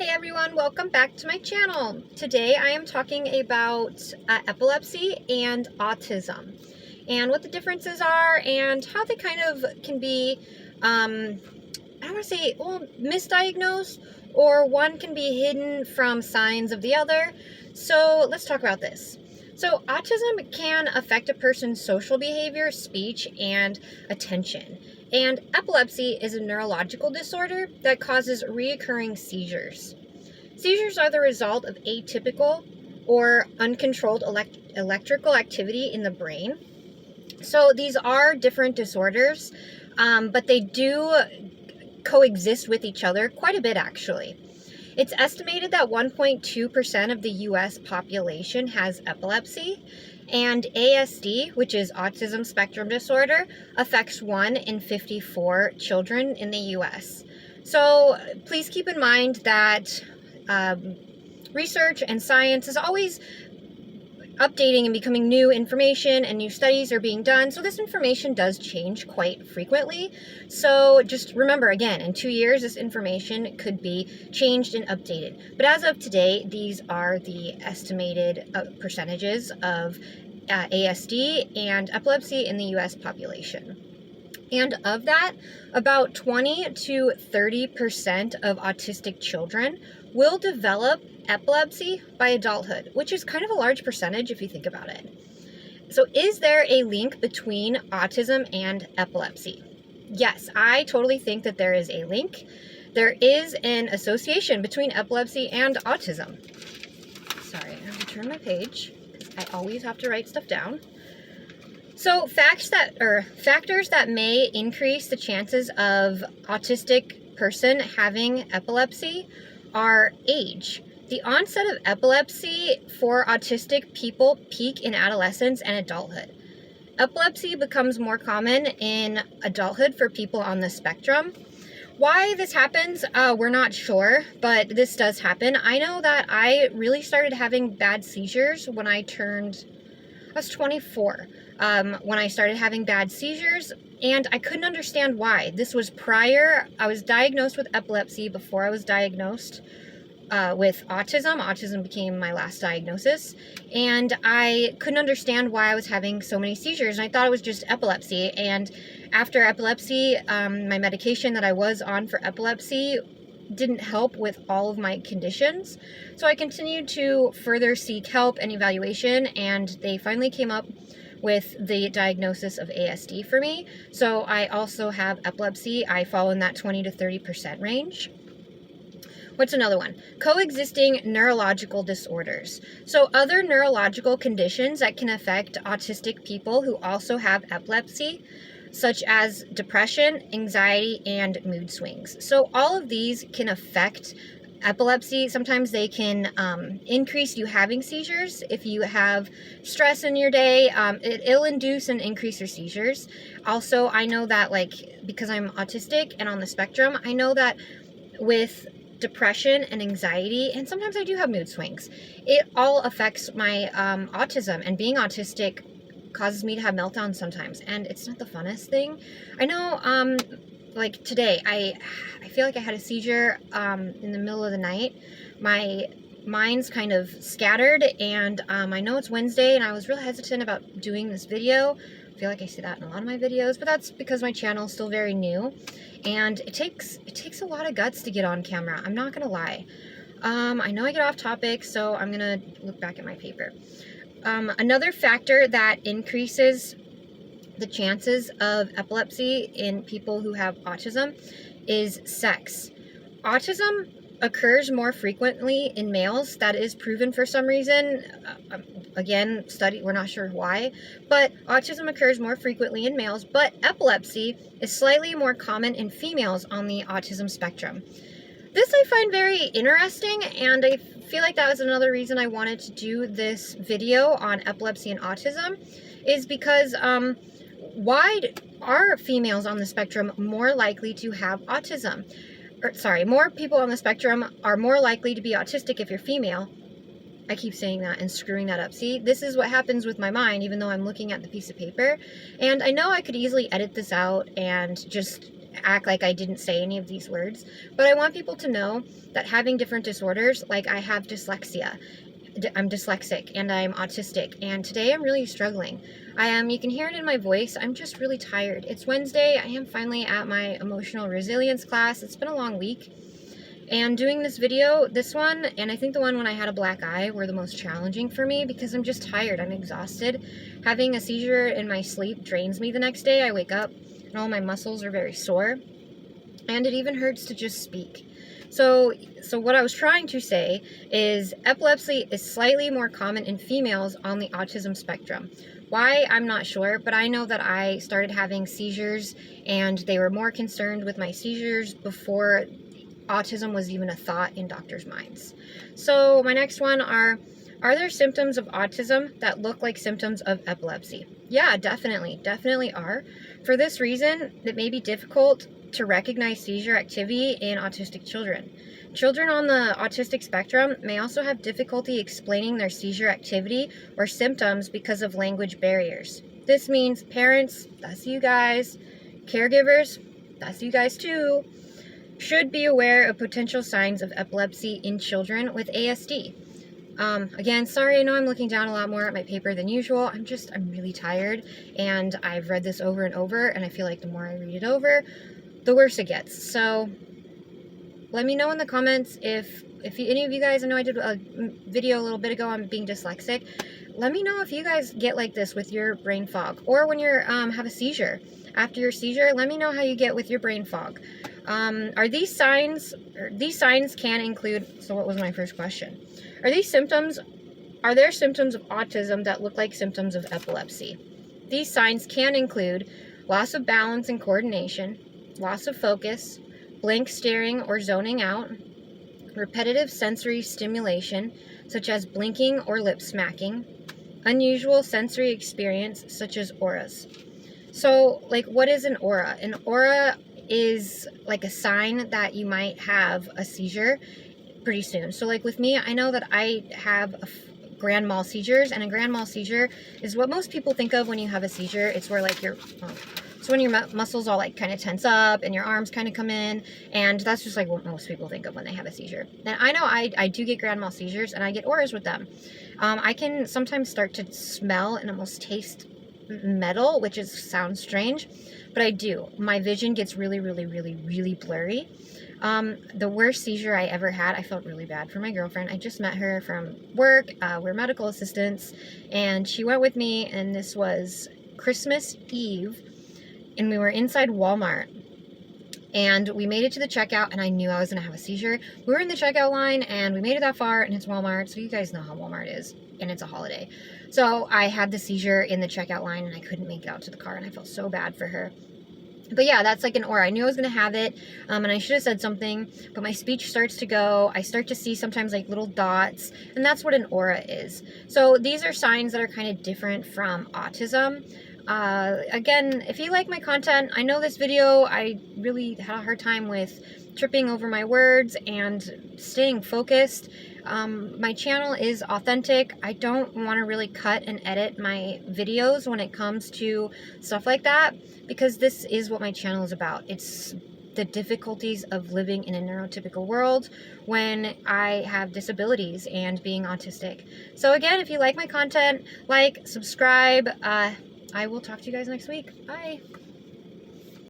Hey everyone, welcome back to my channel. Today I am talking about epilepsy and autism and what the differences are and how they kind of can be, I don't want to say, misdiagnosed, or one can be hidden from signs of the other. So let's talk about this. So autism can affect a person's social behavior, speech, and attention. And epilepsy is a neurological disorder that causes recurring seizures. Seizures are the result of atypical or uncontrolled electrical activity in the brain. So these are different disorders, but they do coexist with each other quite a bit, actually. It's estimated that 1.2% of the US population has epilepsy, and ASD, which is autism spectrum disorder, affects 1 in 54 children in the US. So please keep in mind that research and science is always updating and becoming new information, and new studies are being done, so this information does change quite frequently. So just remember, again, in 2 years this information could be changed and updated, but as of today these are the estimated percentages of ASD and epilepsy in the US population. And of that, about 20 to 30% of autistic children will develop epilepsy by adulthood, which is kind of a large percentage if you think about it. So is there a link between autism and epilepsy? Yes, I totally think that there is a link. There is an association between epilepsy and autism. Sorry, I have to turn my page because I always have to write stuff down. So factors that may increase the chances of autistic person having epilepsy are age. The onset of epilepsy for autistic people peak in adolescence and adulthood. Epilepsy becomes more common in adulthood for people on the spectrum. Why this happens, we're not sure, but this does happen. I know that I really started having bad seizures when I was 24. When I started having bad seizures, and I couldn't understand why. This was prior, I was diagnosed with epilepsy before I was diagnosed with autism. Autism became my last diagnosis, and I couldn't understand why I was having so many seizures, and I thought it was just epilepsy. And after epilepsy, my medication that I was on for epilepsy didn't help with all of my conditions, so I continued to further seek help and evaluation, and they finally came up with the diagnosis of ASD for me. So I also have epilepsy. I fall in that 20 to 30% range. What's another one? Coexisting neurological disorders. So other neurological conditions that can affect autistic people who also have epilepsy, such as depression, anxiety, and mood swings. So all of these can affect epilepsy. Sometimes they can increase you having seizures. If you have stress in your day, it'll induce and increase your seizures. Also, I know that, because I'm autistic and on the spectrum, I know that with depression and anxiety, and sometimes I do have mood swings, it all affects my autism, and being autistic causes me to have meltdowns sometimes, and it's not the funnest thing. I know, like today, I feel like I had a seizure in the middle of the night. My mind's kind of scattered, and I know it's Wednesday, and I was really hesitant about doing this video. I feel like I say that in a lot of my videos, but that's because my channel is still very new, and it takes a lot of guts to get on camera. I'm not gonna lie. I know I get off topic, so I'm gonna look back at my paper. Another factor that increases the chances of epilepsy in people who have autism is sex. Autism occurs more frequently in males. That is proven for some reason. Again, we're not sure why, but autism occurs more frequently in males, but epilepsy is slightly more common in females on the autism spectrum. This I find very interesting, and I feel like that was another reason I wanted to do this video on epilepsy and autism, is because why are females on the spectrum more likely to have autism? More people on the spectrum are more likely to be autistic if you're female. I keep saying that and screwing that up. See, this is what happens with my mind, even though I'm looking at the piece of paper. And I know I could easily edit this out and just act like I didn't say any of these words, but I want people to know that having different disorders, like I have dyslexia, I'm dyslexic, and I'm autistic, and today I'm really struggling. You can hear it in my voice, I'm just really tired. It's Wednesday, I am finally at my emotional resilience class. It's been a long week, and doing this video, this one, and I think the one when I had a black eye were the most challenging for me because I'm just tired, I'm exhausted. Having a seizure in my sleep drains me the next day. I wake up and all my muscles are very sore, and it even hurts to just speak. So what I was trying to say is epilepsy is slightly more common in females on the autism spectrum. Why, I'm not sure, but I know that I started having seizures and they were more concerned with my seizures before autism was even a thought in doctors' minds. So my next one are there symptoms of autism that look like symptoms of epilepsy? Yeah, definitely are. For this reason, it may be difficult to recognize seizure activity in autistic children. Children on the autistic spectrum may also have difficulty explaining their seizure activity or symptoms because of language barriers. This means parents, that's you guys, caregivers, that's you guys too, should be aware of potential signs of epilepsy in children with ASD. Again, sorry, I know I'm looking down a lot more at my paper than usual. I'm really tired, and I've read this over and over, and I feel like the more I read it over, the worse it gets. So let me know in the comments if any of you guys, I know I did a video a little bit ago on being dyslexic. Let me know if you guys get like this with your brain fog, or when you're have a seizure. After your seizure, let me know how you get with your brain fog. Are these signs can include, so what was my first question? Are there symptoms of autism that look like symptoms of epilepsy? These signs can include loss of balance and coordination, loss of focus, blank staring or zoning out, repetitive sensory stimulation, such as blinking or lip smacking, unusual sensory experience, such as auras. So, like, what is an aura? An aura is like a sign that you might have a seizure pretty soon. So, like with me, I know that I have grand mal seizures, and a grand mal seizure is what most people think of when you have a seizure. It's where like when your muscles all like kind of tense up and your arms kind of come in, and that's just like what most people think of when they have a seizure. And I know I do get grand mal seizures, and I get auras with them. I can sometimes start to smell and almost taste metal, which sounds strange, but I do. My vision gets really blurry. The worst seizure I ever had, I felt really bad for my girlfriend. I just met her from work. We're medical assistants, and she went with me, and this was Christmas Eve, and we were inside Walmart, and we made it to the checkout, and I knew I was gonna have a seizure. We were in the checkout line, and we made it that far, and it's Walmart, so you guys know how Walmart is, and it's a holiday. So I had the seizure in the checkout line, and I couldn't make it out to the car, and I felt so bad for her. But yeah, that's like an aura. I knew I was going to have it, and I should have said something, but my speech starts to go. I start to see sometimes like little dots, and that's what an aura is. So these are signs that are kind of different from autism. Again, if you like my content, I know this video, I really had a hard time with tripping over my words and staying focused. My channel is authentic. I don't want to really cut and edit my videos when it comes to stuff like that, because this is what my channel is about. It's the difficulties of living in a neurotypical world when I have disabilities and being autistic. So again, if you like my content, like, subscribe. I will talk to you guys next week. Bye.